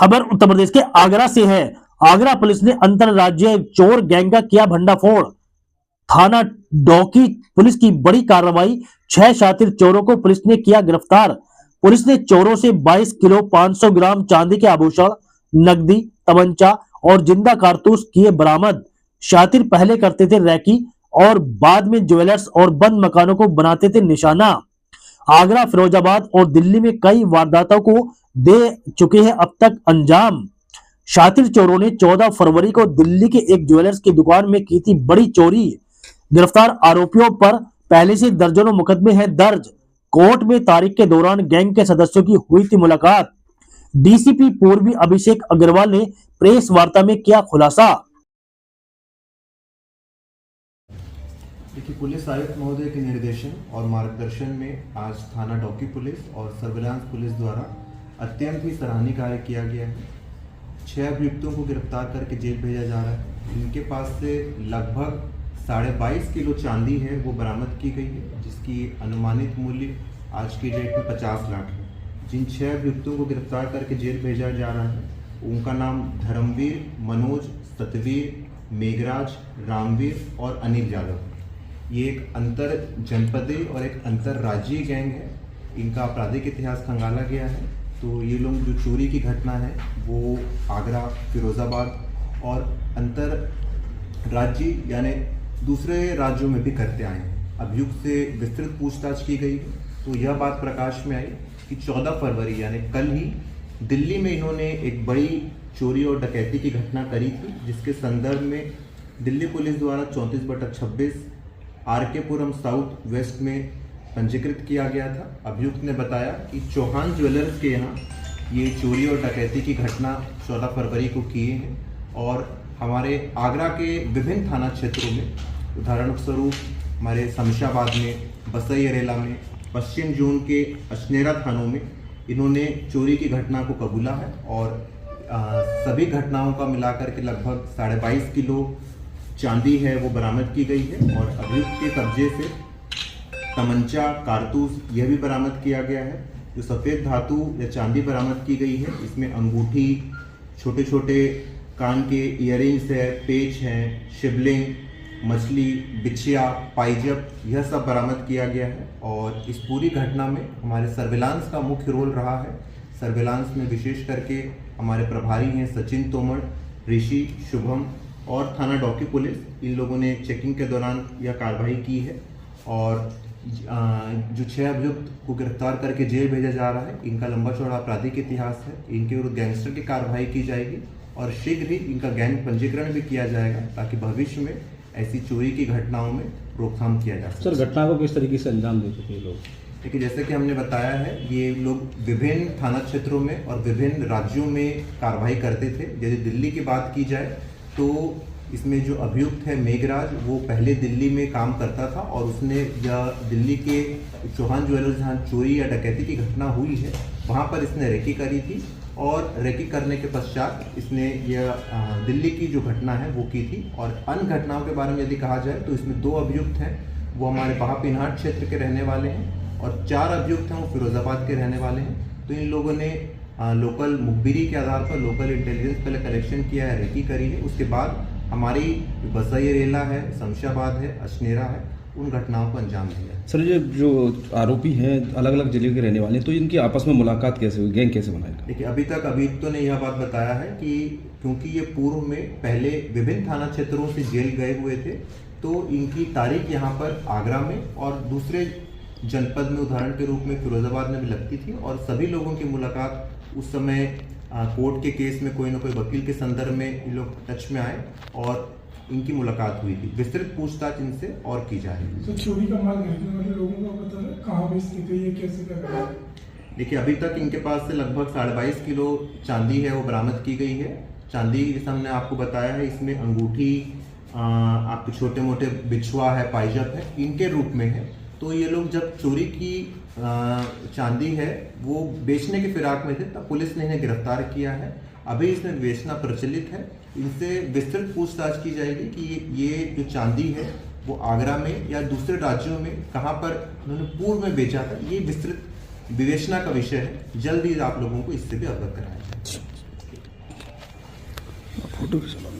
खबर उत्तर प्रदेश के आगरा से है। आगरा पुलिस ने अंतरराज्यीय चोर गैंग का किया भंडाफोड़। थाना डौकी पुलिस की बड़ी कार्रवाई, 6 शातिर चोरों को पुलिस ने किया गिरफ्तार। पुलिस ने चोरों से 22 किलो 500 ग्राम चांदी के आभूषण, नकदी, तमंचा और जिंदा कारतूस किए बरामद। शातिर पहले करते थे रैकी और बाद में ज्वेलर्स और बंद मकानों को बनाते थे निशाना। आगरा, फिरोजाबाद और दिल्ली में कई वारदातों को दे चुके हैं अब तक अंजाम। शातिर चोरों ने 14 फरवरी को दिल्ली के एक ज्वेलर्स की दुकान में की थी बड़ी चोरी। गिरफ्तार आरोपियों पर पहले से दर्जनों मुकदमे हैं दर्ज। कोर्ट में तारीख के दौरान गैंग के सदस्यों की हुई थी मुलाकात। डीसीपी पूर्वी अभिषेक अग्रवाल ने प्रेस वार्ता में किया खुलासा। देखिए, पुलिस आयुक्त महोदय के निर्देशन और मार्गदर्शन में आज थाना डौकी पुलिस और सर्विलांस पुलिस द्वारा अत्यंत ही सराहनीय कार्य किया गया है। 6 अभियुक्तों को गिरफ्तार करके जेल भेजा जा रहा है। इनके पास से लगभग 22.5 किलो चांदी है वो बरामद की गई है, जिसकी अनुमानित मूल्य आज की डेट में 50 लाख है। जिन 6 अभियुक्तों को गिरफ्तार करके जेल भेजा जा रहा है उनका नाम धर्मवीर, मनोज, सतवीर, मेघराज, रामवीर और अनिल यादव। ये एक अंतर जनपदीय और एक अंतरराज्यीय गैंग है। इनका आपराधिक इतिहास खंगाला गया है। तो ये लोग जो चोरी की घटना है वो आगरा, फिरोजाबाद और अंतर राज्य यानी दूसरे राज्यों में भी करते आए हैं। अभियुक्त से विस्तृत पूछताछ की गई तो यह बात प्रकाश में आई कि 14 फरवरी यानी कल ही दिल्ली में इन्होंने एक बड़ी चोरी और डकैती की घटना करी थी, जिसके संदर्भ में दिल्ली पुलिस द्वारा 34/26 आरकेपुरम साउथ वेस्ट में पंजीकृत किया गया था। अभियुक्त ने बताया कि चौहान ज्वेलर्स के यहाँ ये चोरी और डकैती की घटना 14 फरवरी को किए हैं और हमारे आगरा के विभिन्न थाना क्षेत्रों में, उदाहरण स्वरूप हमारे शमशाबाद में, बसई अरेला में, पश्चिम जोन के अशनेरा थानों में इन्होंने चोरी की घटना को कबूला है और सभी घटनाओं का मिलाकर के लगभग 22.5 किलो चांदी है वो बरामद की गई है और अभियुक्त के कब्जे से तमंचा, कारतूस यह भी बरामद किया गया है। जो सफ़ेद धातु या चांदी बरामद की गई है इसमें अंगूठी, छोटे छोटे कान के इयररिंग्स है, पेच हैं, शिवलिंग, मछली, बिछिया, पाइजप यह सब बरामद किया गया है। और इस पूरी घटना में हमारे सर्विलांस का मुख्य रोल रहा है। सर्विलांस में विशेष करके हमारे प्रभारी हैं सचिन तोमर, ऋषि, शुभम और थाना डौकी पुलिस, इन लोगों ने चेकिंग के दौरान यह कार्रवाई की है। और जो 6 अभियुक्त को गिरफ्तार करके जेल भेजा जा रहा है, इनका लंबा चौड़ा आपराधिक इतिहास है। इनके विरुद्ध गैंगस्टर की कार्रवाई की जाएगी और शीघ्र ही इनका गैंग पंजीकरण भी किया जाएगा ताकि भविष्य में ऐसी चोरी की घटनाओं में रोकथाम किया जा सके। सर, घटना को किस तरीके से अंजाम दे चुके लोग? देखिए, जैसे कि हमने बताया है, ये लोग विभिन्न थाना क्षेत्रों में और विभिन्न राज्यों में कार्रवाई करते थे। यदि दिल्ली की बात की जाए तो इसमें जो अभियुक्त है मेघराज, वो पहले दिल्ली में काम करता था और उसने यह दिल्ली के चौहान ज्वेलर्स जहाँ चोरी या डकैती की घटना हुई है वहाँ पर इसने रेकी करी थी और रेकी करने के पश्चात इसने यह दिल्ली की जो घटना है वो की थी। और अन्य घटनाओं के बारे में यदि कहा जाए तो इसमें 2 अभियुक्त हैं वो हमारे बहापिनहाट क्षेत्र के रहने वाले हैं और 4 अभियुक्त हैं वो फिरोजाबाद के रहने वाले हैं। तो इन लोगों ने लोकल मुखबिरी के आधार पर लोकल इंटेलिजेंस पहले कलेक्शन किया है, रेकी करी है। उसके बाद हमारी बसई अरेला है, शमशाबाद है, अशनेरा है, उन घटनाओं को अंजाम दिया। सर, ये जो आरोपी हैं अलग अलग जिले के रहने वाले हैं, तो इनकी आपस में मुलाकात कैसे हुई, गैंग कैसे बनाएगा? देखिए, अभी तक अभियुक्तों ने यह बात बताया है कि क्योंकि ये पूर्व में पहले विभिन्न थाना क्षेत्रों से जेल गए हुए थे तो इनकी तारीख यहाँ पर आगरा में और दूसरे जनपद में उदाहरण के रूप में फिरोजाबाद में भी लगती थी और सभी लोगों की मुलाकात उस समय कोर्ट के केस में कोई ना कोई वकील के संदर्भ में इन लोग टच में आए और इनकी मुलाकात हुई थी। विस्तृत पूछताछ इनसे और की जा रही है। तो चोरी का माल खरीदने वाले लोगों का पता है कहाँ बेचते थे, ये कैसे कर रहे हैं? देखिए, अभी तक इनके पास से लगभग 22.5 किलो चांदी है वो बरामद की गई है। चांदी जैसा हमने आपको बताया है, इसमें अंगूठी, आपके छोटे मोटे बिछुआ है, पाइजप है, इनके रूप में है। तो ये लोग जब चोरी की चांदी है वो बेचने के फिराक में थे तब पुलिस ने इन्हें गिरफ्तार किया है। अभी इसमें बेचना प्रचलित है। इनसे विस्तृत पूछताछ की जाएगी कि ये जो चांदी है वो आगरा में या दूसरे राज्यों में कहाँ पर उन्होंने पूर्व में बेचा था, ये विस्तृत विवेचना का विषय है। जल्द ही आप लोगों को इससे भी अवगत कराया जाएगा। बिट्टू के साथ